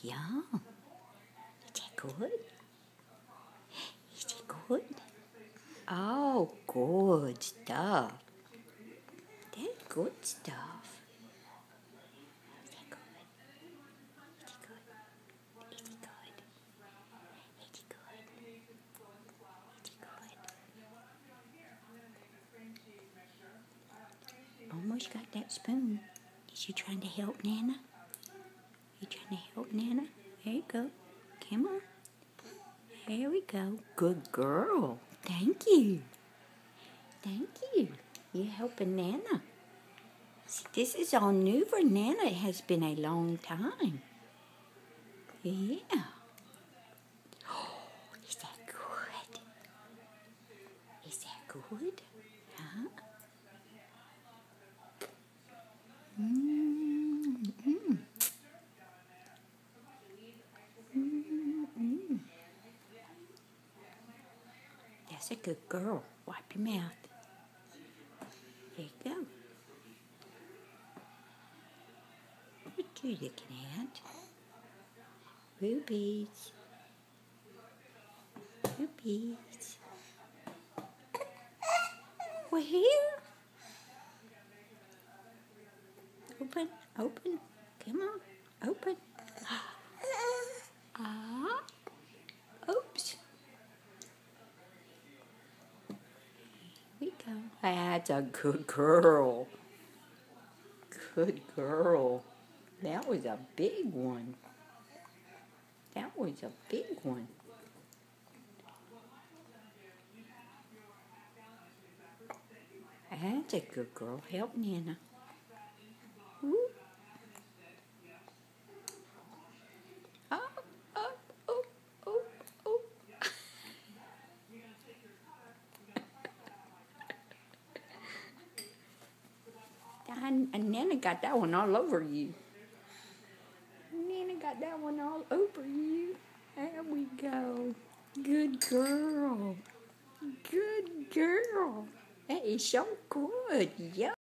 Yum. Is that good? Is it good? Oh, good stuff. That's good stuff. Is that good? Is it good? Is it good? Is it good? Is it good? Almost got that spoon. Is you trying to help Nana? You trying to help Nana? There you go. Come on. There we go. Good girl. Thank you. Thank you. You're helping Nana. See, this is all new for Nana. It has been a long time. Yeah. Oh, is that good? Is that good? Huh? Mm-mm. Mm-mm. That's a good girl. Wipe your mouth. There you go. What you looking at? Rubies. Rubies. We're here. Open, open. Come on, open. Ah, oops. Here we go. That's a good girl. Good girl. That was a big one. That was a big one. That's a good girl. Help Nana. Ooh. Oh, oh, oh, oh, oh. And Nana got that one all over you. Nana got that one all over you. There we go. Good girl. Good girl. That is so good. Yeah.